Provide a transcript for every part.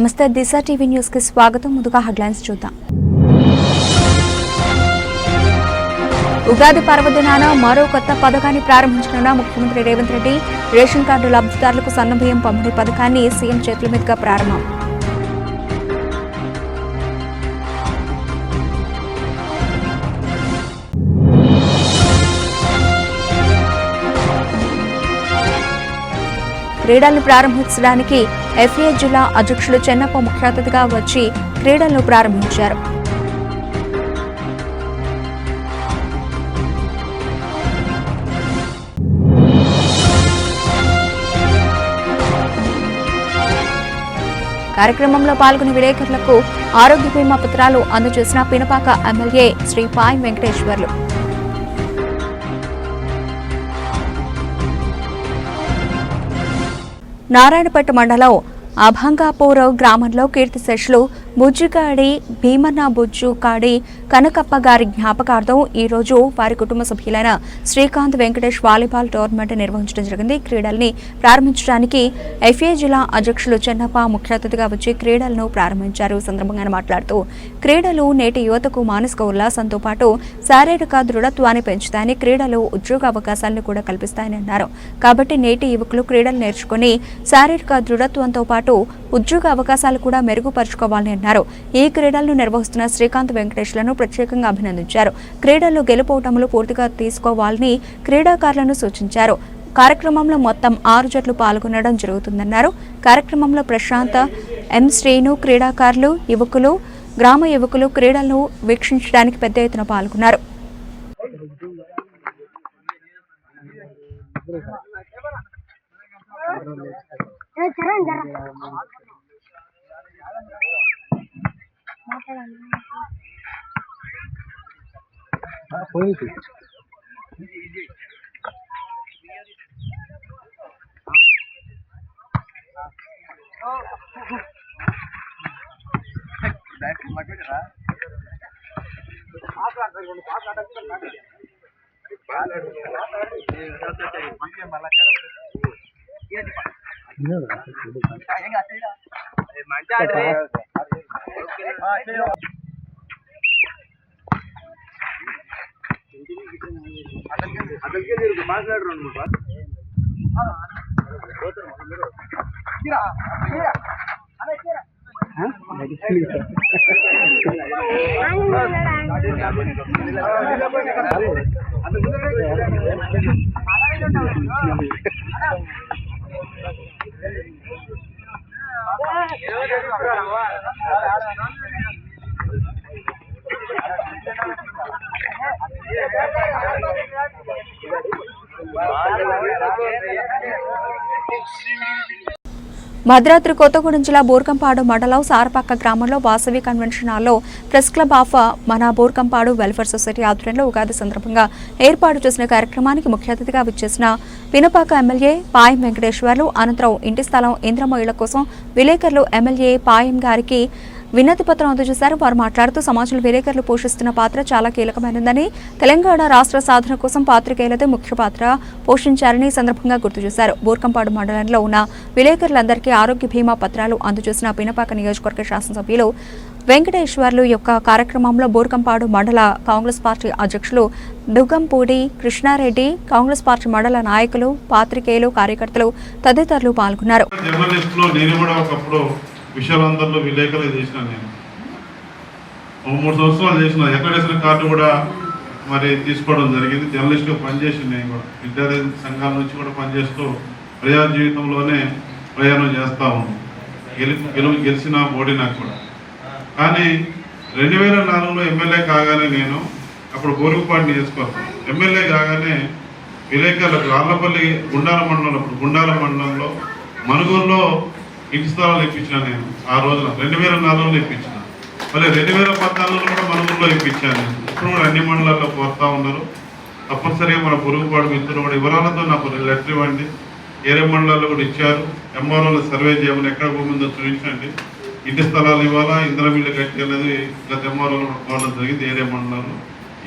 నమస్తే దిశ TV news కి స్వాగతం. ముందుగా హెడ్లైన్స్ చూద్దాం. ఉగాది పర్వదినాన మరో కొత్త పథకాన్ని ప్రారంభించనున్న ముఖ్యమంత్రి రేవంత్ రెడ్డి. రేషన్ కార్డు లబ్ధిదారులకు సన్నబియ్యం పంపిణీ పథకాన్ని సీఎం చేతుల మీదుగా ప్రారంభం. క్రీడలను ప్రారంభించడానికి ఎఫ్ఏ జిల్లా అధ్యక్షులు చెన్నప్ప ముఖ్య అతిథిగా వచ్చి క్రీడలను ప్రారంభించారు. కార్యక్రమంలో పాల్గొన్న విలేకరులకు ఆరోగ్య బీమా పత్రాలు అందజేసిన పినపాక ఎమ్మెల్యే శ్రీ పాయం వెంకటేశ్వర్లు. నారాయణపేట మండలం అభంగాపూర్ గ్రామంలో కీర్తిశేషులు బుజ్జుకాడి భీమన్న బుజ్జుకాడి కనకప్ప గారి జ్ఞాపకార్థం ఈరోజు వారి కుటుంబ సభ్యులైన శ్రీకాంత్ వెంకటేష్ వాలీబాల్ టోర్నమెంట్ నిర్వహించడం జరిగింది. క్రీడల్ని ప్రారంభించడానికి ఎఫ్ఏ జిల్లా అధ్యక్షులు చెన్నప్ప ముఖ్య అతిథిగా వచ్చి క్రీడలను ప్రారంభించారు. సందర్భంగా మాట్లాడుతూ క్రీడలు నేటి యువతకు మానసిక ఉల్లాసంతో పాటు శారీరక దృఢత్వాన్ని పెంచుతాయని, క్రీడలు ఉద్యోగ అవకాశాలను కూడా కల్పిస్తాయని అన్నారు. కాబట్టి నేటి యువకులు క్రీడలు నేర్చుకుని శారీరక దృఢత్వంతో పాటు ఉద్యోగ అవకాశాలు కూడా మెరుగుపరుచుకోవాలని అన్నారు. ఈ క్రీడలను నిర్వహిస్తున్న శ్రీకాంత్ వెంకటేష్లను ప్రత్యేకంగా అభినందించారు. క్రీడల్లో గెలుపోవటములు పూర్తిగా తీసుకోవాలని క్రీడాకారులను సూచించారు. కార్యక్రమంలో మొత్తం 6 జట్లు పాల్గొనడం జరుగుతుందన్నారు. కార్యక్రమంలో ప్రశాంత్, ఎం శ్రీను, క్రీడాకారులు, యువకులు, గ్రామ యువకులు క్రీడలను వీక్షించడానికి పెద్ద ఎత్తున పాల్గొన్నారు. భద్రాద్రి కొత్తగూడెం జిల్లా బూర్కంపాడు మండలం సారపాక గ్రామంలో వాసవి కన్వెన్షన్ హాల్లో ప్రెస్ క్లబ్ ఆఫ్ మన బూర్కంపాడు వెల్ఫేర్ సొసైటీ ఆధ్వర్యంలో ఉగాది సందర్భంగా ఏర్పాటు చేసిన కార్యక్రమానికి ముఖ్య అతిథిగా విచ్చేసిన పినపాక ఎమ్మెల్యే పాయం వెంకటేశ్వర్లు అనంతరం ఇంటి స్థలం ఇంద్రమ్మ ఇళ్ల కోసం విలేకరులు ఎమ్మెల్యే పాయం గారికి వినతి పత్రం అందజేశారు. వారు మాట్లాడుతూ సమాజంలో విలేకరులు పోషిస్తున్న పాత్ర చాలా కీలకమైనదని, తెలంగాణ రాష్ట్ర సాధన కోసం పాత్రికేయులతో ముఖ్య పాత్ర పోషించారని సందర్భంగా గుర్తు చేశారు. బూర్కంపాడు మండలంలో ఉన్న విలేకరులందరికీ ఆరోగ్య బీమా పత్రాలు అందజేసిన పినపాక నియోజకవర్గ శాసనసభ్యులు వెంకటేశ్వర్లు యొక్క కార్యక్రమంలో బూర్కంపాడు మండల కాంగ్రెస్ పార్టీ అధ్యక్షులు దుగ్గంపూడి కృష్ణారెడ్డి, కాంగ్రెస్ పార్టీ మండల నాయకులు, పాత్రికేయులు, కార్యకర్తలు తదితరులు పాల్గొన్నారు. విషయాలందరిలో విలేకరులు చేసిన నేను 3 సంవత్సరాలు చేసిన ఎక్కడేసిన కార్డు కూడా మరి తీసుకోవడం జరిగింది. జర్నలిస్ట్గా పనిచేసి నేను కూడా విద్యార్థి సంఘాల నుంచి కూడా పనిచేస్తూ ప్రజా జీవితంలోనే ప్రయాణం చేస్తూ ఉన్నాను. గెలిచిన ఓడినా కూడా. కానీ 2004లో ఎమ్మెల్యే కాగానే నేను అప్పుడు బోరుగుపాటి నియోజకవర్గం ఎమ్మెల్యే కాగానే విలేకరులకు ఆళ్లపల్లి గుండాల మండలంలో, అప్పుడు గుండాల మండలంలో మనుగోలులో ఇంటి స్థలాలు ఇప్పించిన నేను. ఆ రోజున 2004లో ఇప్పించిన. మళ్ళీ 2014లో కూడా మనుగోలులో ఇప్పించాను. ఇప్పుడు కూడా అన్ని మండలాల్లో కోరుతా ఉన్నారు. తప్పనిసరిగా మన పొరుగుపాడు మిత్రులు కూడా వివరాలతో నాకు లెటర్ ఇవ్వండి. ఏరే మండలాల్లో కూడా ఇచ్చారు. ఎంఆర్ఓలో సర్వే చేయమని ఎక్కడ భూమిందో చూపించండి. ఇంటి స్థలాలు ఇవ్వాలా, ఇంధనం ఇల్లు కట్టేది గత ఎంఆర్ఓలో పోవడం జరిగింది ఏరే మండలాల్లో.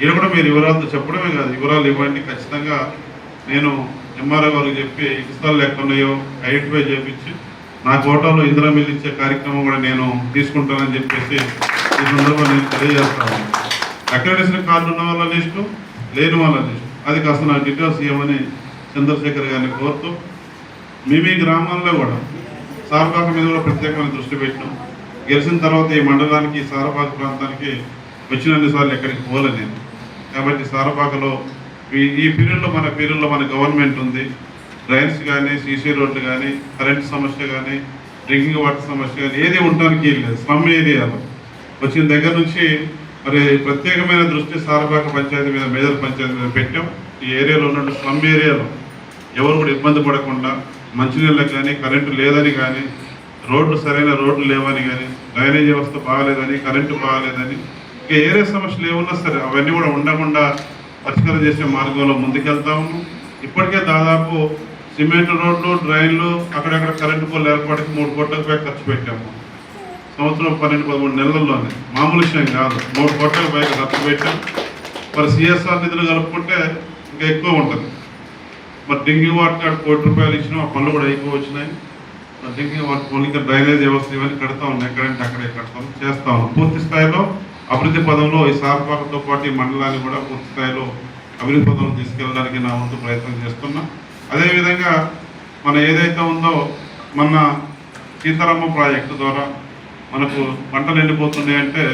ఈయన కూడా మీరు వివరాలతో చెప్పడమే కాదు, వివరాలు ఇవ్వండి. ఖచ్చితంగా నేను ఎంఆర్ఓ గారికి చెప్పి ఇంటి స్థలాలు ఎక్కడున్నాయో ఐడెంటిఫై చేయించి నా కోటాలో ఇందిరా మిల్లు ఇచ్చే కార్యక్రమం కూడా నేను తీసుకుంటానని చెప్పేసి ఈ సందర్భంగా నేను తెలియజేస్తాను. అక్రెడిటేషన్ కార్డు ఉన్న వాళ్ళ లిస్టు, లేని వాళ్ళ లిస్టు అది కాస్త నాకు డీటెయిల్స్ ఇవ్వమని చంద్రశేఖర్ గారిని కోరుతూ, మీ గ్రామాల్లో కూడా సారపాక మీద కూడా ప్రత్యేకమైన దృష్టి పెట్టినాం. గెలిచిన తర్వాత ఈ మండలానికి సారపాక ప్రాంతానికి వచ్చినన్నిసార్లు ఎక్కడికి పోలే నేను. కాబట్టి సారపాకలో ఈ పీరియడ్లో మన గవర్నమెంట్ ఉంది. డ్రైన్స్ కానీ, సీసీ రోడ్లు కానీ, కరెంట్ సమస్య కానీ, డ్రింకింగ్ వాటర్ సమస్య కానీ ఏది ఉండడానికి లేదు. స్లమ్ ఏరియాలో వచ్చిన దగ్గర నుంచి మరి ప్రత్యేకమైన దృష్టి సారపాక పంచాయతీ మీద, మేజర్ పంచాయతీ మీద పెట్టాం. ఈ ఏరియాలో ఉన్న స్లమ్ ఏరియాలో ఎవరు కూడా ఇబ్బంది పడకుండా మంచినీళ్ళకి కానీ, కరెంటు లేదని కానీ, రోడ్లు సరైన రోడ్లు లేవని కానీ, డ్రైనేజ్ వ్యవస్థ బాగాలేదని, కరెంటు బాగాలేదని, ఇంకా ఏరియా సమస్యలు ఏమున్నా సరే అవన్నీ కూడా ఉండకుండా పరిష్కారం చేసే మార్గంలో ముందుకెళ్తాము. ఇప్పటికే దాదాపు సిమెంట్ రోడ్లు, డ్రైన్లు, అక్కడక్కడ కరెంటు పోలు ఏర్పాటుకి 3 కోట్ల రూపాయలు ఖర్చు పెట్టాము. సంవత్సరం 12-13 నెలల్లోనే, మామూలు విషయం కాదు. 3 కోట్ల రూపాయలు ఖర్చు పెట్టాం. మరి సిఎస్ఆర్ నిధులు కలుపుకుంటే ఇంకా ఎక్కువ ఉంటుంది. మరి డ్రింకింగ్ వాటర్ కార్డు 1 కోటి రూపాయలు ఇచ్చినాం. ఆ పనులు కూడా ఎక్కువ వచ్చినాయి. డ్రింకింగ్ వాటర్ పనులు ఇంకా డ్రైనేజ్ వ్యవస్థ ఇవన్నీ కడతా ఉన్నాయి. ఎక్కడంటే అక్కడే కడతాం, చేస్తా ఉన్నాం. పూర్తి స్థాయిలో అభివృద్ధి పదంలో ఈ సారపాకతో పాటు ఈ మండలాన్ని కూడా పూర్తి స్థాయిలో అభివృద్ధి పదంలో తీసుకెళ్ళడానికి నా వంతు ప్రయత్నం చేస్తున్నా. అదేవిధంగా మన ఏదైతే ఉందో మన సీతారామ ప్రాజెక్టు ద్వారా మనకు పంటలు ఎండిపోతున్నాయంటే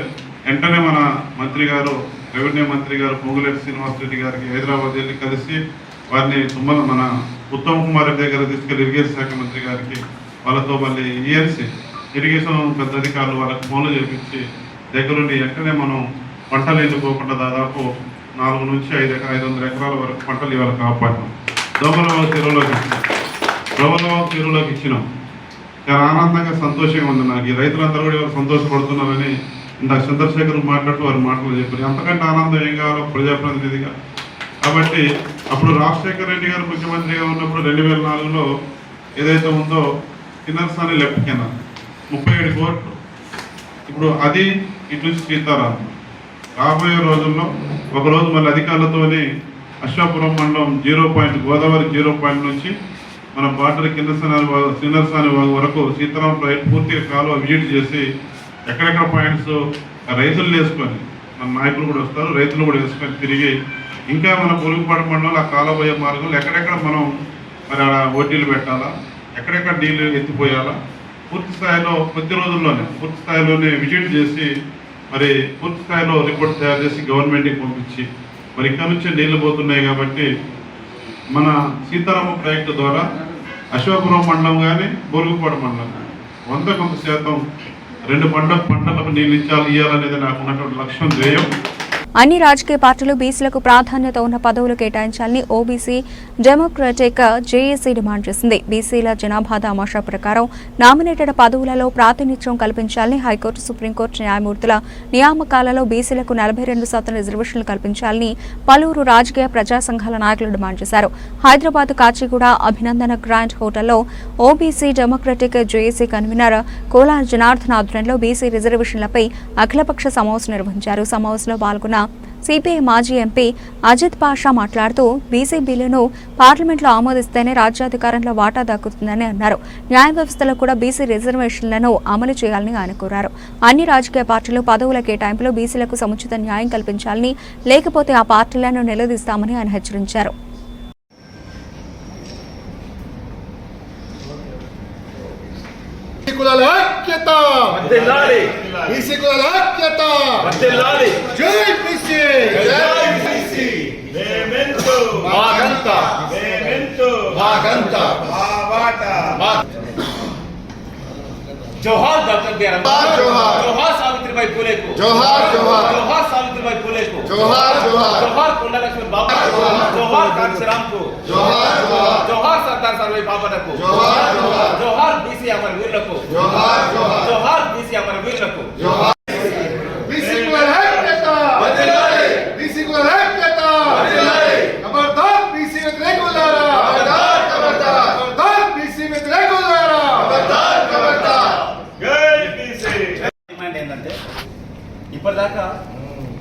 వెంటనే మన మంత్రి గారు, రెవెన్యూ మంత్రి గారు పొంగులేటి శ్రీనివాసరెడ్డి గారికి హైదరాబాద్ వెళ్ళి కలిసి వారిని మన ఉత్తమ్ కుమార్ రెడ్డి దగ్గర తీసుకెళ్లి ఇరిగేషన్ శాఖ మంత్రి గారికి వాళ్ళతో మళ్ళీ ఈఎన్సీ ఇరిగేషన్ పెద్ద అధికారులు వాళ్ళకి ఫోన్లు చేపించి దగ్గరుండి వెంటనే మనం పంటలు ఎండిపోకుండా దాదాపు 400 నుంచి 500 ఎకరాల వరకు పంటలు ఇవాళ కాపాడినాం. దోమలవాగు చెరువులోకి ఇచ్చినాం. చాలా ఆనందంగా, సంతోషంగా ఉంది నాకు. ఈ రైతులందరూ కూడా ఇవాళ సంతోషపడుతున్నారని ఇందాక చంద్రశేఖర్ మాట్లాడుతూ వారి మాటలు చెప్పారు. అంతకంటే ఆనందం ఏం కావాలో ప్రజాప్రతినిధిగా. కాబట్టి అప్పుడు రాజశేఖర రెడ్డి గారు ముఖ్యమంత్రిగా ఉన్నప్పుడు 2004లో ఏదైతే ఉందో కిన్నర్సాని లెఫ్ట్ కెనాల్ 37 కోట్లు. ఇప్పుడు అది ఇటు నుంచి సీతారాం. రాబోయే రోజుల్లో ఒకరోజు మళ్ళీ అధికారులతోని అశ్వాపురం మండలం 0 పాయింట్, గోదావరి 0 పాయింట్ నుంచి మన బార్డర్ కిన్నర్సాని వరకు సీతారాం ప్రాజెక్ట్ పూర్తిగా కాలువ విజిట్ చేసి ఎక్కడెక్కడ పాయింట్స్ రైతులు వేసుకొని, మన నాయకులు కూడా వస్తారు, రైతులు కూడా వేసుకొని తిరిగి ఇంకా మన పొరుగుపాడు మండలంలో ఆ కాలబోయే మార్గంలో ఎక్కడెక్కడ మనం మరి అలా ఓటీలు పెట్టాలా, ఎక్కడెక్కడ నీళ్ళు ఎత్తిపోయాలా, పూర్తి స్థాయిలో కొద్ది రోజుల్లోనే పూర్తి స్థాయిలోనే విజిట్ చేసి మరి పూర్తి స్థాయిలో రిపోర్ట్ తయారు చేసి గవర్నమెంట్కి పంపించి మరి ఇక్కడ నుంచే నీళ్లు పోతున్నాయి. కాబట్టి మన సీతారామ ప్రాజెక్టు ద్వారా అశ్వాపురం మండలం కానీ, బోరుగుపాడు మండలం కానీ 100% 2 పంటలకు నీళ్ళు ఇవ్వాలనేది నాకు ఉన్నటువంటి లక్ష్యం, ధ్యేయం. అన్ని రాజకీయ పార్టీలు బీసీలకు ప్రాధాన్యత ఉన్న పదవులు కేటాయించాలని ఓబీసీ డెమోక్రటిక్ జేఏసీ డిమాండ్ చేసింది. బీసీల జనాభా దామాషా ప్రకారం నామినేటెడ్ పదవులలో ప్రాతినిధ్యం కల్పించాలని, హైకోర్టు, సుప్రీంకోర్టు న్యాయమూర్తుల నియామకాలలో బీసీలకు 42% రిజర్వేషన్లు కల్పించాలని పలువురు రాజకీయ ప్రజా సంఘాల నాయకులు డిమాండ్ చేశారు. హైదరాబాద్ కాచిగూడ అభినందన గ్రాండ్ హోటల్లో OBC Democratic JAC convener Kola Janardhan ఆధ్వర్యంలో బీసీ రిజర్వేషన్లపై అఖిలపక్ష సమావేశం నిర్వహించారు. సమావేశంలో పాల్గొన్న సిపిఐ మాజీ ఎంపీ అజిత్ పాషా మాట్లాడుతూ బీసీ బిల్లును పార్లమెంట్లో ఆమోదిస్తేనే రాజ్యాధికారంలో వాటా దక్కుతుందని అన్నారు. న్యాయ వ్యవస్థలో కూడా బీసీ రిజర్వేషన్లను అమలు చేయాలని ఆయన కోరారు. అన్ని రాజకీయ పార్టీలు పదవుల కేటాయింపులో బీసీలకు సముచిత న్యాయం కల్పించాలని, లేకపోతే ఆ పార్టీలను నిలదీస్తామని ఆయన హెచ్చరించారు. जोहार डॉक्टर बी आर अंबेडकर, जोहार सावित्रीबाई फुले को, जोहार सावित्रीबाई फुले को, जोहार कोंडा लक्ष्मण बाबा को, जोहार कांशीराम को, जोहार सरदार सरोज बाबा को, जोहार बीसी अमर वीर को, जोहार बीसी अमर वीर को, बीसी को ऐक्यता बदलाए, बीसी को ऐक्यता बदलाए, खबरदार बीसी व्यतिरेकुलारा, खबरदार बीसी व्यतिरेकुलारा, खबरदार जय बीसी. డిమాండ్ ఏంటంటే ఇప్పటిదాకా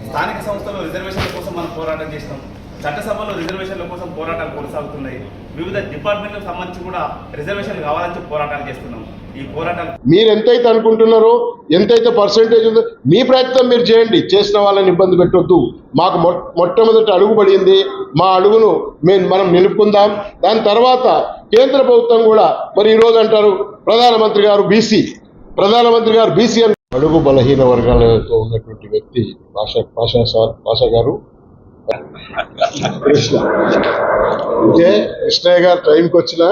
స్థానిక సంస్థల్లో రిజర్వేషన్ల కోసం మనం పోరాటం చేస్తాం. చట్టసభలో రిజర్వేషన్ల కోసం పోరాటాలు కొనసాగుతున్నాయి. వివిధ డిపార్ట్మెంట్లకు సంబంధించి కూడా రిజర్వేషన్లు కావాలని చెప్పి పోరాటాలు చేస్తున్నాం. ఈ పోరాటాలు మీరు ఎంతైతే అనుకుంటున్నారో, ఎంతైతే పర్సెంటేజ్ ఉందో మీ ప్రయత్నం మీరు చేయండి. చేసిన వాళ్ళని ఇబ్బంది పెట్టొద్దు. మాకు మొట్టమొదటి అడుగు పడింది. మా అడుగును మనం నిలుపుకుందాం. దాని తర్వాత కేంద్ర ప్రభుత్వం కూడా మరి ఈరోజు అంటారు ప్రధానమంత్రి గారు బీసీ అని. అడుగు బలహీన వర్గాలతో ఉన్నటువంటి వ్యక్తి భాషా గారు కృష్ణయ్య గారు టైంకి వచ్చినా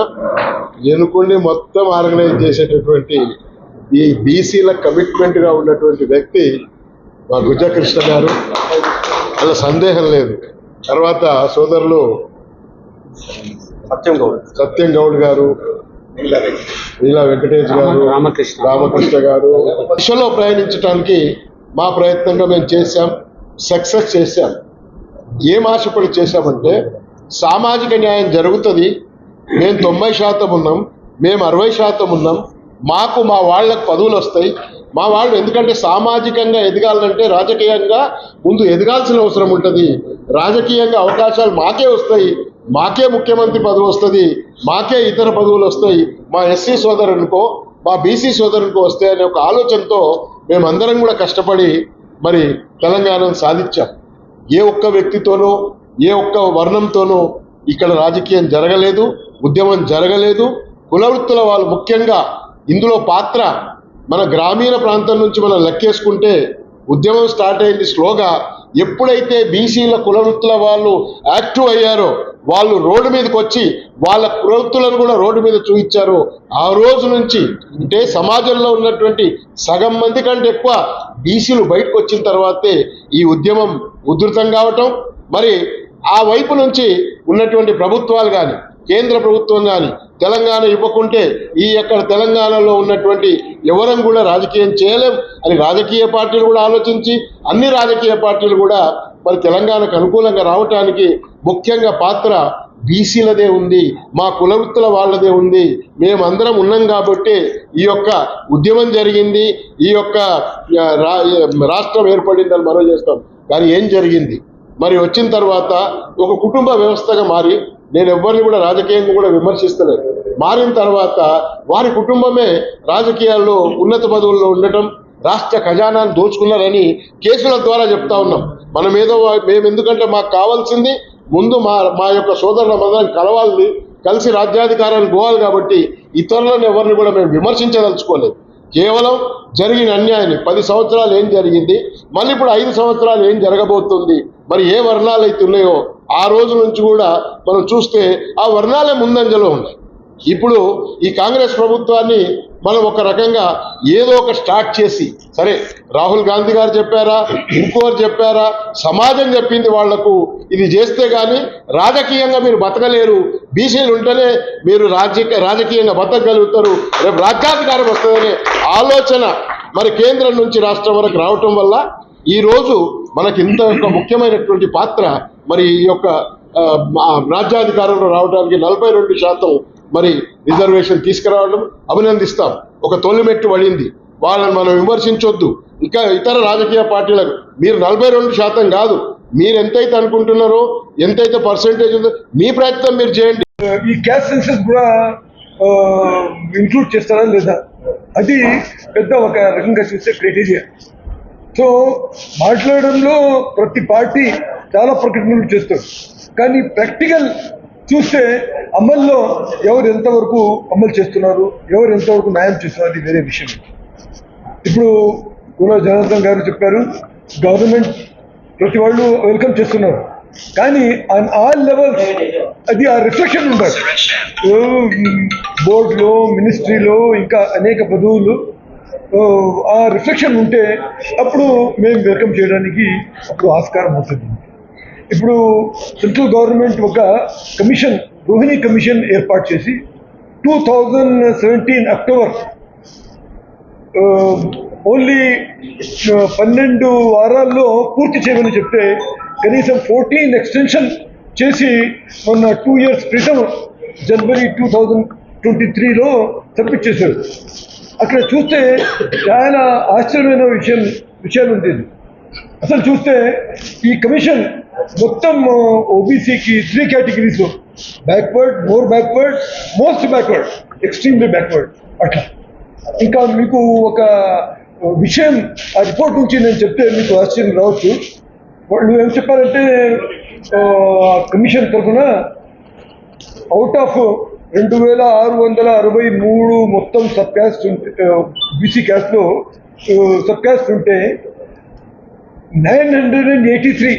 ఎన్నుకుని మొత్తం ఆర్గనైజ్ చేసేటటువంటి ఈ బీసీల కమిట్మెంట్ గా ఉన్నటువంటి వ్యక్తి మా గుజ్జ కృష్ణ గారు, అలా సందేహం లేదు. తర్వాత సోదరులు సత్యం గౌడ్ గారు, నీలా వెంకటేష్ గారు, రామకృష్ణ గారు దిశలో ప్రయాణించడానికి మా ప్రయత్నంగా మేము చేశాం, సక్సెస్ చేశాం. ఏం ఆశపడి చేశామంటే సామాజిక న్యాయం జరుగుతుంది. మేము 90% ఉన్నాం, మేము 60% ఉన్నాం. మాకు మా వాళ్ళకు పదవులు వస్తాయి. మా వాళ్ళు ఎందుకంటే సామాజికంగా ఎదగాలంటే రాజకీయంగా ముందు ఎదగాల్సిన అవసరం ఉంటుంది. రాజకీయంగా అవకాశాలు మాకే వస్తాయి, మాకే ముఖ్యమంత్రి పదవి వస్తుంది, మాకే ఇతర పదవులు వస్తాయి, మా ఎస్సీ సోదరునికో మా బీసీ సోదరునికో వస్తాయి అనే ఒక ఆలోచనతో మేమందరం కూడా కష్టపడి మరి తెలంగాణను సాధించాం. ఏ ఒక్క వ్యక్తితోనో ఏ ఒక్క వర్ణంతోనో ఇక్కడ రాజకీయం జరగలేదు, ఉద్యమం జరగలేదు. కులవృత్తుల వాళ్ళు ముఖ్యంగా ఇందులో పాత్ర మన గ్రామీణ ప్రాంతం నుంచి మనం లెక్కేసుకుంటే ఉద్యమం స్టార్ట్ అయింది స్లోగా. ఎప్పుడైతే బీసీల కులవృత్తుల వాళ్ళు యాక్టివ్ అయ్యారో, వాళ్ళు రోడ్డు మీదకి వచ్చి వాళ్ళ కులవృత్తులను కూడా రోడ్డు మీద చూపించారు. ఆ రోజు నుంచి అంటే సమాజంలో ఉన్నటువంటి సగం మంది కంటే ఎక్కువ బీసీలు బయటకు వచ్చిన తర్వాతే ఈ ఉద్యమం ఉధృతం కావటం. మరి ఆ వైపు నుంచి ఉన్నటువంటి ప్రభుత్వాలు కానీ కేంద్ర ప్రభుత్వం కానీ తెలంగాణ ఇవ్వకుంటే ఈ అక్కడ తెలంగాణలో ఉన్నటువంటి ఎవరం కూడా రాజకీయం చేయలేం అని రాజకీయ పార్టీలు కూడా ఆలోచించి అన్ని రాజకీయ పార్టీలు కూడా మరి తెలంగాణకు అనుకూలంగా రావటానికి ముఖ్యంగా పాత్ర బీసీలదే ఉంది, మా కులవృత్తుల వాళ్ళదే ఉంది. మేమందరం ఉన్నాం కాబట్టి ఈ యొక్క ఉద్యమం జరిగింది, ఈ యొక్క రాష్ట్రం ఏర్పడిందని మనం చేస్తాం. కానీ ఏం జరిగింది మరి వచ్చిన తర్వాత ఒక కుటుంబ వ్యవస్థగా మారి, నేను ఎవరిని కూడా రాజకీయంగా కూడా విమర్శిస్తలేదు, మారిన తర్వాత వారి కుటుంబమే రాజకీయాల్లో ఉన్నత పదవుల్లో ఉండటం, రాష్ట్ర ఖజానాన్ని దోచుకున్నారని కేసుల ద్వారా చెప్తా ఉన్నాం. మేము ఎందుకంటే మాకు కావాల్సింది ముందు మా యొక్క సోదరుల మందరం కలవాలి, కలిసి రాజ్యాధికారాన్ని పోవాలి. కాబట్టి ఇతరులను ఎవరిని కూడా మేము విమర్శించదలుచుకోలేదు. కేవలం జరిగిన అన్యాయాన్ని 10 సంవత్సరాలు ఏం జరిగింది, మళ్ళీ ఇప్పుడు 5 సంవత్సరాలు ఏం జరగబోతుంది, మరి ఏ వర్ణాలు అయితే ఉన్నాయో ఆ రోజు నుంచి కూడా మనం చూస్తే ఆ వర్ణాలే ముందంజలో ఉన్నాయి. ఇప్పుడు ఈ కాంగ్రెస్ ప్రభుత్వాన్ని మనం ఒక రకంగా ఏదో ఒక స్టార్ట్ చేసి, సరే రాహుల్ గాంధీ గారు చెప్పారా, ఇంకోరు చెప్పారా, సమాజం చెప్పింది వాళ్లకు, ఇది చేస్తే కానీ రాజకీయంగా మీరు బతకలేరు, బీసీలు ఉంటేనే మీరు రాజకీయంగా బతకగలుగుతారు, రేపు రాజ్యాధికారం వస్తుందనే ఆలోచన మరి కేంద్రం నుంచి రాష్ట్రం వరకు రావటం వల్ల ఈరోజు మనకి ఇంత ముఖ్యమైనటువంటి పాత్ర మరి ఈ యొక్క రాజ్యాధికారంలో రావడానికి 42% మరి రిజర్వేషన్ తీసుకురావడం అభినందిస్తాం. ఒక తొలిమెట్టు పడింది, వాళ్ళని మనం విమర్శించొద్దు. ఇంకా ఇతర రాజకీయ పార్టీలకు మీరు 42% కాదు, మీరు ఎంతైతే అనుకుంటున్నారో, ఎంతైతే పర్సెంటేజ్ ఉందో మీ ప్రయత్నం మీరు చేయండి. ఈ క్యాస్ట్ సెన్సస్ కూడా ఇంక్లూడ్ చేస్తారా లేదా, అది పెద్ద ఒక రకంగా చూస్తే క్రైటీరియా. సో మాట్లాడడంలో ప్రతి పార్టీ చాలా ప్రకటనలు చేస్తారు, కానీ ప్రాక్టికల్ చూస్తే అమల్లో ఎవరు ఎంతవరకు అమలు చేస్తున్నారు, ఎవరు ఎంతవరకు న్యాయం చేస్తున్నారు, అది వేరే విషయం. ఇప్పుడు గుణ జనార్దన్ గారు చెప్పారు, గవర్నమెంట్ ప్రతి వాళ్ళు వెల్కమ్ చేస్తున్నారు, కానీ ఆన్ ఆల్ లెవెల్స్ అది ఆ రిఫ్లెక్షన్ ఉండాలి. బోర్డులో, మినిస్ట్రీలో, ఇంకా అనేక పదవులు ఆ రిఫ్లెక్షన్ ఉంటే అప్పుడు మేము వెల్కమ్ చేయడానికి అప్పుడు ఆస్కారం అవుతుంది. ఇప్పుడు సెంట్రల్ గవర్నమెంట్ ఒక కమిషన్, రోహిణి కమిషన్ ఏర్పాటు చేసి 2017 అక్టోబర్ ఓన్లీ 12 వారాల్లో పూర్తి చేయమని చెప్తే కనీసం 14 ఎక్స్టెన్షన్ చేసి మొన్న 2 years క్రితం జనవరి 2023లో సబ్మిట్ చేశారు. అక్కడ చూస్తే చాలా ఆశ్చర్యమైన విషయాలు ఉండేది. అసలు చూస్తే ఈ కమిషన్ మొత్తం ఓబీసీకి 3 categories, backward, more backward, most backward, extremely backward అట్లా. ఇంకా మీకు ఒక విషయం ఆ రిపోర్ట్ నుంచి నేను చెప్తే మీకు ఆశ్చర్యం రావచ్చు. వాళ్ళు ఏం చెప్పారంటే కమిషన్ తరఫున అవుట్ ఆఫ్ 2663 మొత్తం సబ్ క్యాస్ట్ బీసీ క్యాస్ట్లో సబ్ క్యాస్ట్ ఉంటే 983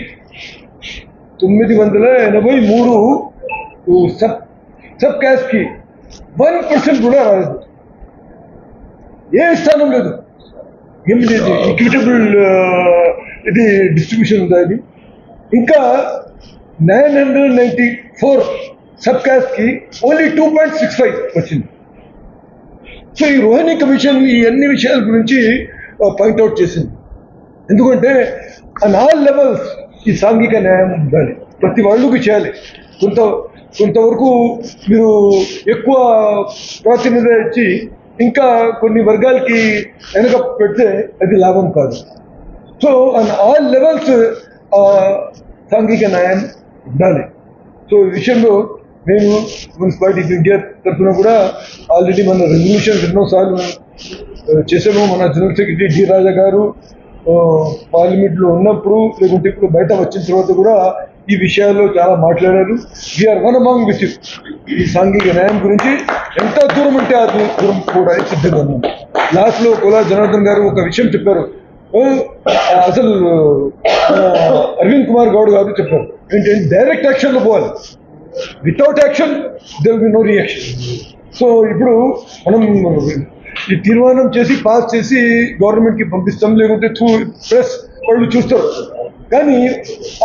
సబ్ క్యాస్ట్కి 1% కూడా రాలేదు. ఏ స్థానం లేదు. ఏమిటి ఈక్విటబుల్ ఇది డిస్ట్రిబ్యూషన్ ఉందా ఇది? ఇంకా 994 సబ్ క్యాస్ట్కి ఓన్లీ 2.65 వచ్చింది. సో ఈ రోహిణి కమిషన్ ఈ అన్ని విషయాల గురించి పాయింట్అవుట్ చేసింది. ఎందుకంటే ఆన్ ఆల్ లెవెల్స్ ఈ సాంఘిక న్యాయం ఉండాలి, ప్రతి వాళ్ళకి చేయాలి. కొంతవరకు మీరు ఎక్కువ ప్రాధాన్యత ఇచ్చి ఇంకా కొన్ని వర్గాలకి వెనక పెడితే అది లాభం కాదు. సో ఆన్ ఆల్ లెవెల్స్ సాంఘిక న్యాయం ఉండాలి. సో ఈ విషయంలో మేము మున్సిపాలిటీ ఆఫ్ ఇండియా తరఫున కూడా ఆల్రెడీ మన రెజల్యూషన్ ఎన్నోసార్లు చేసాము. మన జనరల్ సెక్రటరీ డి రాజా గారు పార్లమెంట్లో ఉన్నప్పుడు, లేకుంటే ఇప్పుడు బయట వచ్చిన తర్వాత కూడా ఈ విషయాల్లో చాలా మాట్లాడారు. We are one among with you. ఈ సాంఘిక న్యాయం గురించి ఎంత దూరం అంటే ఆ దూరం కూడా సిద్ధంగా ఉన్నాం. లాస్ట్లో కోలా జనార్దన్ గారు ఒక విషయం చెప్పారు. అసలు అరవింద్ కుమార్ గౌడ్ గారు చెప్పారు ఏంటంటే డైరెక్ట్ యాక్షన్లో పోవాలి. Without action there will be no reaction. So ఇప్పుడు మనం ఈ తీర్మానం చేసి పాస్ చేసి గవర్నమెంట్కి పంపిస్తాం, లేకుంటే త్రూ ప్రెస్ వాళ్ళు చూస్తారు. కానీ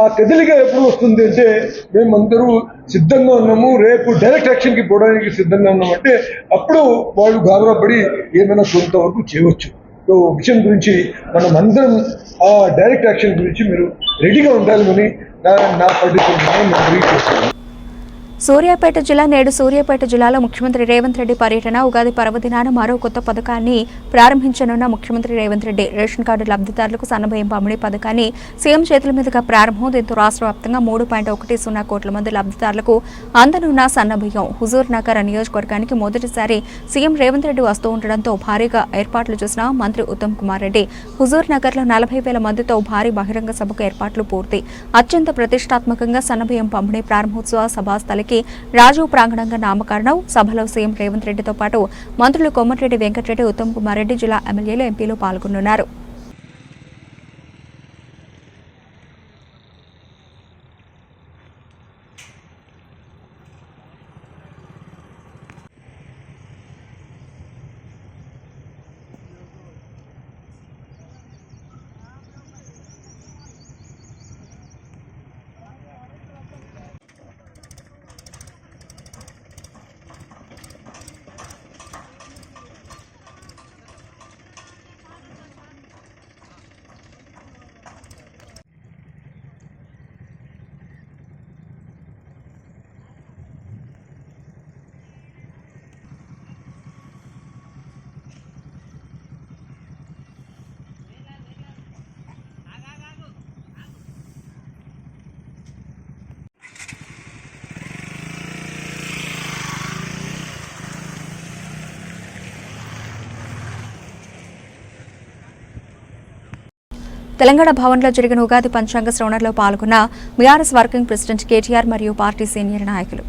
ఆ కదలిక ఎప్పుడు వస్తుంది అంటే మేమందరూ సిద్ధంగా ఉన్నాము, రేపు డైరెక్ట్ యాక్షన్కి పోవడానికి సిద్ధంగా ఉన్నామంటే అప్పుడు వాళ్ళు గాబరాపడి ఏమైనా కొంతవరకు చేయవచ్చు. సో విషయం గురించి మనం అందరం ఆ డైరెక్ట్ యాక్షన్ గురించి మీరు రెడీగా ఉండాలని నా పర్టికులర్ సూర్యాపేట జిల్లా నేడు సూర్యాపేట జిల్లాలో ముఖ్యమంత్రి రేవంత్ రెడ్డి పర్యటన. ఉగాది పర్వదినాన మరో కొత్త పథకాన్ని ప్రారంభించనున్న ముఖ్యమంత్రి రేవంత్ రెడ్డి రేషన్ కార్డు లబ్ధిదారులకు సన్నబియ్యం పంపిణీ పథకాన్ని సీఎం చేతుల మీదుగా ప్రారంభం. దీంతో రాష్ట్ర వ్యాప్తంగా 3.10 కోట్ల మంది లబ్ధిదారులకు అందనున్న సన్నబియ్యం. హుజూర్ నగర్ నియోజకవర్గానికి మొదటిసారి సీఎం రేవంత్ రెడ్డి వస్తూ ఉండడంతో భారీగా ఏర్పాట్లు చేసిన మంత్రి ఉత్తమ్ కుమార్ రెడ్డి హుజూర్ నగర్లో 40,000 మందితో భారీ బహిరంగ సభకు ఏర్పాట్లు పూర్తి. అత్యంత ప్రతిష్టాత్మకంగా సన్నబియ్యం పంపిణీ ప్రారంభోత్సవ సభాస్థలికి రాజీవ్ ప్రాంగణంగా నామకరణం. సభలో సీఎం రేవంత్ రెడ్డితో పాటు మంత్రులు కోమటిరెడ్డి వెంకటరెడ్డి, ఉత్తమ్ కుమార్ రెడ్డి, జిల్లా ఎమ్మెల్యేలు, ఎంపీలు పాల్గొనున్నారు. తెలంగాణ భవన్లో జరిగిన ఉగాది పంచాంగ శ్రవణంలో పాల్గొన్న బీఆర్ఎస్ వర్కింగ్ ప్రెసిడెంట్ కేటీఆర్ మరియు పార్టీ సీనియర్ నాయకులు.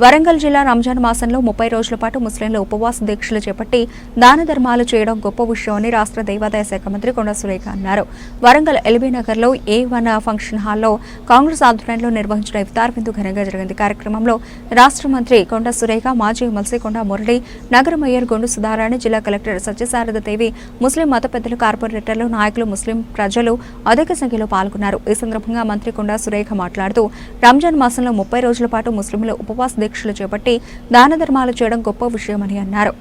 వరంగల్ జిల్లా రంజాన్ మాసంలో 30 రోజుల పాటు ముస్లింలు ఉపవాస దీక్షలు చేపట్టి దాన ధర్మాలు చేయడం గొప్ప విషయమని రాష్ట్ర దేవాదాయ శాఖ మంత్రి కొండా సురేఖ అన్నారు. వరంగల్ ఎల్బీ నగర్లో A1 ఫంక్షన్ హాల్లో కాంగ్రెస్ ఆధ్వర్యంలో నిర్వహించిన ఇఫ్తార్ విందు ఘనంగా జరిగింది. కార్యక్రమంలో రాష్ట్ర మంత్రి కొండా సురేఖ, మాజీ ఎమ్మెల్సీ కొండా మురళి, నగర మేయర్ గొండు సుధారాణి, జిల్లా కలెక్టర్ సత్యశారద దేవి, ముస్లిం మత పెద్దలు, కార్పొరేటర్లు, నాయకులు, ముస్లిం ప్రజలు అధిక సంఖ్యలో పాల్గొన్నారు. ఈ సందర్భంగా మంత్రి కొండా సురేఖ మాట్లాడుతూ రంజాన్ మాసంలో 30 రోజుల పాటు ముస్లింలు ఉపవాస దీక్షలు చేపట్టి దాన ధర్మాలు చేయడం గొప్ప విషయమని అన్నారు.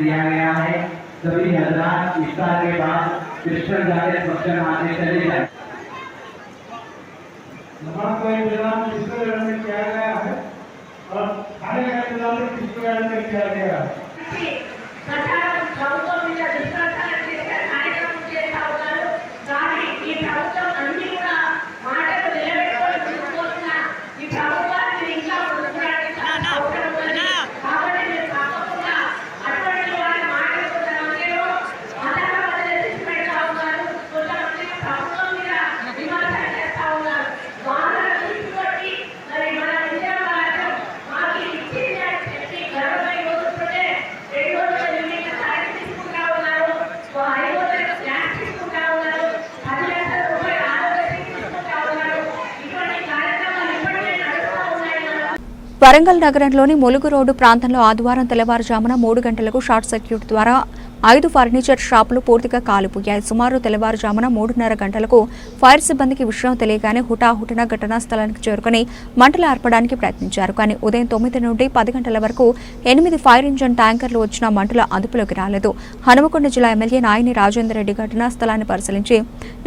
दिया गया है सभी हजरात इफ्तार के बाद कृष्ण जाके फंक्शन आने चले जाए। नमाज का इंतजाम किसके में किया गया है और खाने का इंतजाम किसके में किया गया है। వరంగల్ నగరంలోని ములుగు రోడ్డు ప్రాంతంలో ఆదివారం తెల్లవారుజామున 3 గంటలకు షార్ట్ సర్క్యూట్ ద్వారా 5 ఫర్నిచర్ షాపులు పూర్తిగా కాలిపోయాయి. సుమారు తెల్లవారుజామున 3:30 గంటలకు ఫైర్ సిబ్బందికి విషయం తెలియగానే హుటాహుటిన ఘటనా స్థలానికి చేరుకుని మంటలు ఆర్పడానికి ప్రయత్నించారు. కానీ ఉదయం 9 నుండి 10 గంటల వరకు 8 ఫైర్ ఇంజన్ ట్యాంకర్లు వచ్చిన మంటల అదుపులోకి రాలేదు. హనుమకొండ జిల్లా ఎమ్మెల్యే నాయని రాజేందర్ రెడ్డి ఘటనా స్థలాన్ని పరిశీలించి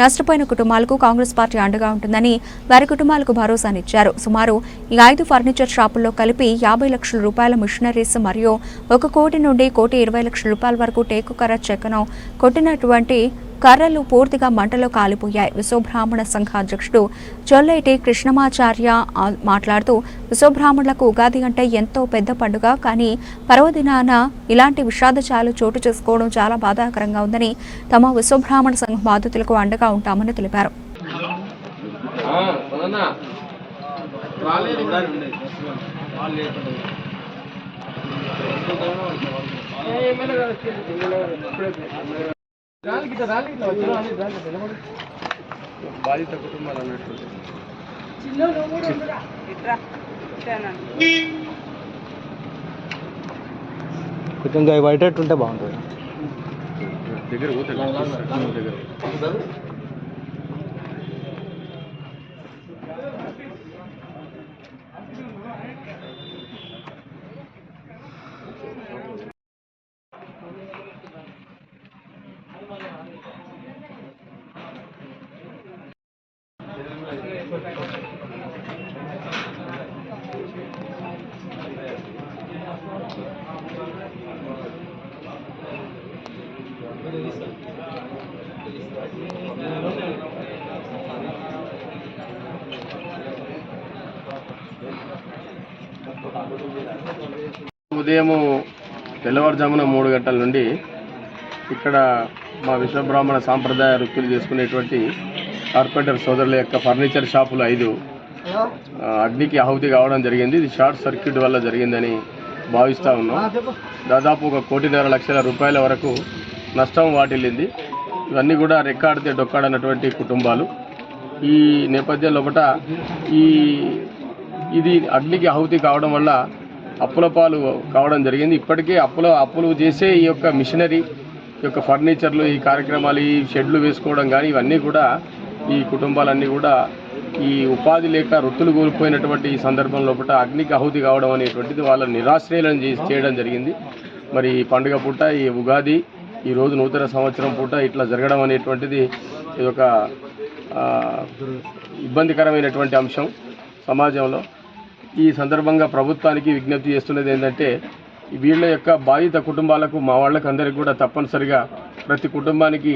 నష్టపోయిన కుటుంబాలకు కాంగ్రెస్ పార్టీ అండగా ఉంటుందని వారి కుటుంబాలకు భరోసానిచ్చారు. సుమారు ఈ 5 ఫర్నిచర్ షాపుల్లో కలిపి 50 లక్షల రూపాయల మిషనరీస్ మరియు 1 కోటి నుండి 1,20 లక్షల రూపాయల వరకు టేకుకర్ర చెక్కను కొట్టినటువంటి కర్రలు పూర్తిగా మంటలో కాలిపోయాయి. విశ్వబ్రాహ్మణ సంఘ అధ్యక్షుడు చొల్లేటి కృష్ణమాచార్య మాట్లాడుతూ విశ్వబ్రాహ్మణులకు ఉగాది అంటే ఎంతో పెద్ద పండుగ, కానీ పర్వదినాన ఇలాంటి విషాదచాలు చోటు చేసుకోవడం చాలా బాధాకరంగా ఉందని, తమ విశ్వబ్రాహ్మణ సంఘ బాధితులకు అండగా ఉంటామని తెలిపారు. బాధిత కుటుంబాలు అన్నట్టు కొంచెం బయటట్టుంటే బాగుంటుంది. దగ్గర ఉదయం తెల్లవారుజామున 3 గంటల నుండి ఇక్కడ మా విశ్వబ్రాహ్మణ సాంప్రదాయ వృత్తులు చేసుకునేటువంటి కార్పెంటర్ సోదరుల యొక్క ఫర్నిచర్ షాపులు 5 అగ్నికి ఆహుతి కావడం జరిగింది. ఇది షార్ట్ సర్క్యూట్ వల్ల జరిగిందని భావిస్తూ ఉన్నాం. దాదాపు 1.5 లక్షల రూపాయల వరకు నష్టం వాటిల్లింది. ఇవన్నీ కూడా రెక్కాడితే డొక్కాడనటువంటి కుటుంబాలు. ఈ నేపథ్యం లోపల ఇది అగ్నికి ఆహుతి కావడం వల్ల అప్పుల పాలు కావడం జరిగింది. ఇప్పటికే అప్పులు చేసే ఈ యొక్క మిషనరీ, ఈ యొక్క ఫర్నిచర్లు, ఈ కార్యక్రమాలు, ఈ షెడ్లు వేసుకోవడం కానీ ఇవన్నీ కూడా ఈ కుటుంబాలన్నీ కూడా ఈ ఉపాధి లేక వృత్తులు కోల్పోయినటువంటి ఈ సందర్భం లోపల అగ్నికి ఆహుతి కావడం అనేటువంటిది వాళ్ళ నిరాశ్రయాలను చేయడం జరిగింది. మరి ఈ పండుగ పూట, ఈ ఉగాది, ఈ రోజు నూతన సంవత్సరం పూట ఇట్లా జరగడం అనేటువంటిది ఇదొక ఇబ్బందికరమైనటువంటి అంశం సమాజంలో. ఈ సందర్భంగా ప్రభుత్వానికి విజ్ఞప్తి చేస్తున్నది ఏంటంటే వీళ్ళ యొక్క బాధిత కుటుంబాలకు, మా వాళ్ళకు అందరికీ కూడా తప్పనిసరిగా ప్రతి కుటుంబానికి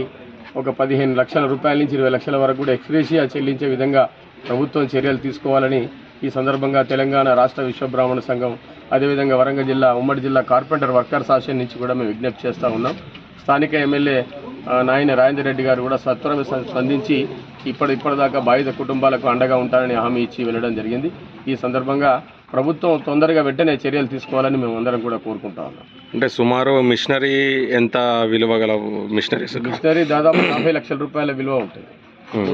ఒక 15 లక్షల రూపాయల నుంచి 20 లక్షల వరకు కూడా ఎక్స్గ్రేషియా చెల్లించే విధంగా ప్రభుత్వం చర్యలు తీసుకోవాలని ఈ సందర్భంగా తెలంగాణ రాష్ట్ర విశ్వబ్రాహ్మణ సంఘం, అదేవిధంగా వరంగల్ జిల్లా ఉమ్మడి జిల్లా కార్పెంటర్ వర్కర్స్ అసోసియేషన్ నుంచి కూడా మేము విజ్ఞప్తి చేస్తూ ఉన్నాం. స్థానిక ఎమ్మెల్యే నాయన రాజేందర్ రెడ్డి గారు కూడా సత్వరమే స్పందించి ఇప్పటిదాకా బాధిత కుటుంబాలకు అండగా ఉంటారని హామీ ఇచ్చి వెళ్ళడం జరిగింది. ఈ సందర్భంగా ప్రభుత్వం తొందరగా వెంటనే చర్యలు తీసుకోవాలని మేము అందరం కూడా కోరుకుంటా ఉన్నాం. అంటే సుమారు మిషనరీ ఎంత విలువ గల మిషనరీ దాదాపు 50 లక్షల రూపాయల విలువ ఉంటుంది.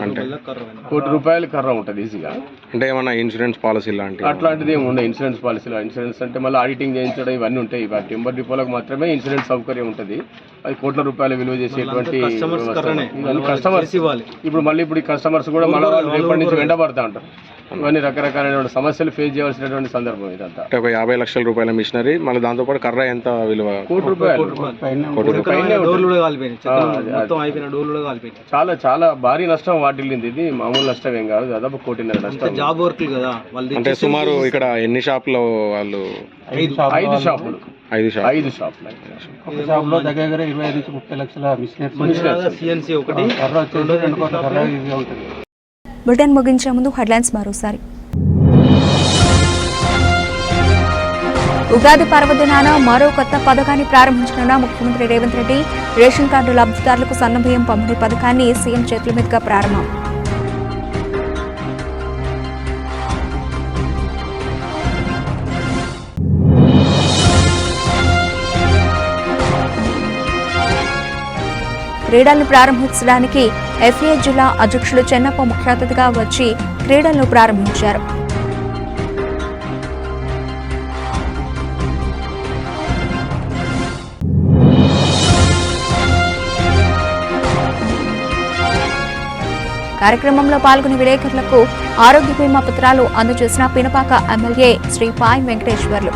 అంటే ₹1 కర్ర ఉంటుంది ఈజీగా. అంటే ఏమన్నా ఇన్సూరెన్స్ పాలసీ అట్లాంటిది ఏమి ఉండదు. ఇన్సూరెన్స్ పాలసీలో ఇన్సూరెన్స్ అంటే మళ్ళీ ఆడిటింగ్ చేయించడం ఇవన్నీ ఉంటాయి. టింబర్ డిపోలకు మాత్రమే ఇన్సూరెన్స్ సౌకర్యం ఉంటుంది. అది ₹1,00,00,000 విలువ చేసేటువంటి కస్టమర్స్ ఇవ్వాలి. ఇప్పుడు ఈ కస్టమర్స్ కూడా మళ్ళీ రేపటి నుంచి వెంటబడతా ఉంటారు. ఇవన్నీ రకరకాలైన సమస్యలు ఫేస్ చేయాల్సినటువంటి సందర్భం ఇదంతా. ఒక 50 లక్షల రూపాయల మిషనరీ, మళ్ళీ దాంతోపాటు కర్ర ఎంత విలువ? చాలా చాలా భారీ నష్టం వాటిల్లింది. ఇది మామూలు నష్టం ఏం కాదు. దాదాపు 1,50,00,000 నష్టం. జాబ్ వర్క్ కదా. అంటే సుమారు ఇక్కడ ఎన్ని షాపులు వాళ్ళు? 5 షాపులు. 5 షాపులు. షాపులో దగ్గర 25 నుంచి 30 లక్షల మిషనరీ ఒకటి ఉంటుంది. బులెటిన్ ముగించే ముందు హెడ్లైన్స్ మరోసారి. ఉగాది పర్వదినాన మరో కొత్త పథకాన్ని ప్రారంభించనున్న ముఖ్యమంత్రి రేవంత్ రెడ్డి. రేషన్ కార్డు లబ్ధిదారులకు సన్నబియ్యం పంపిణీ పథకాన్ని సీఎం చేతుల మీదుగా ప్రారంభం. క్రీడలను ప్రారంభించడానికి ఎఫ్ఏ జిల్లా అధ్యక్షులు చెన్నప్ప ముఖ్య అతిథిగా వచ్చి క్రీడలను ప్రారంభించారు. కార్యక్రమంలో పాల్గొని విలేకరులకు ఆరోగ్య బీమా పత్రాలు అందజేసిన పినపాక ఎమ్మెల్యే శ్రీ పాయ్ వెంకటేశ్వర్లు.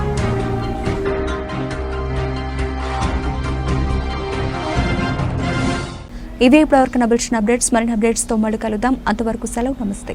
ఇవే ఇప్పటివరకు నబిల్చిన అప్డేట్స్. మరిన్ని అప్డేట్స్తో మళ్ళీ కలుద్దాం. అంతవరకు సెలవు. నమస్తే.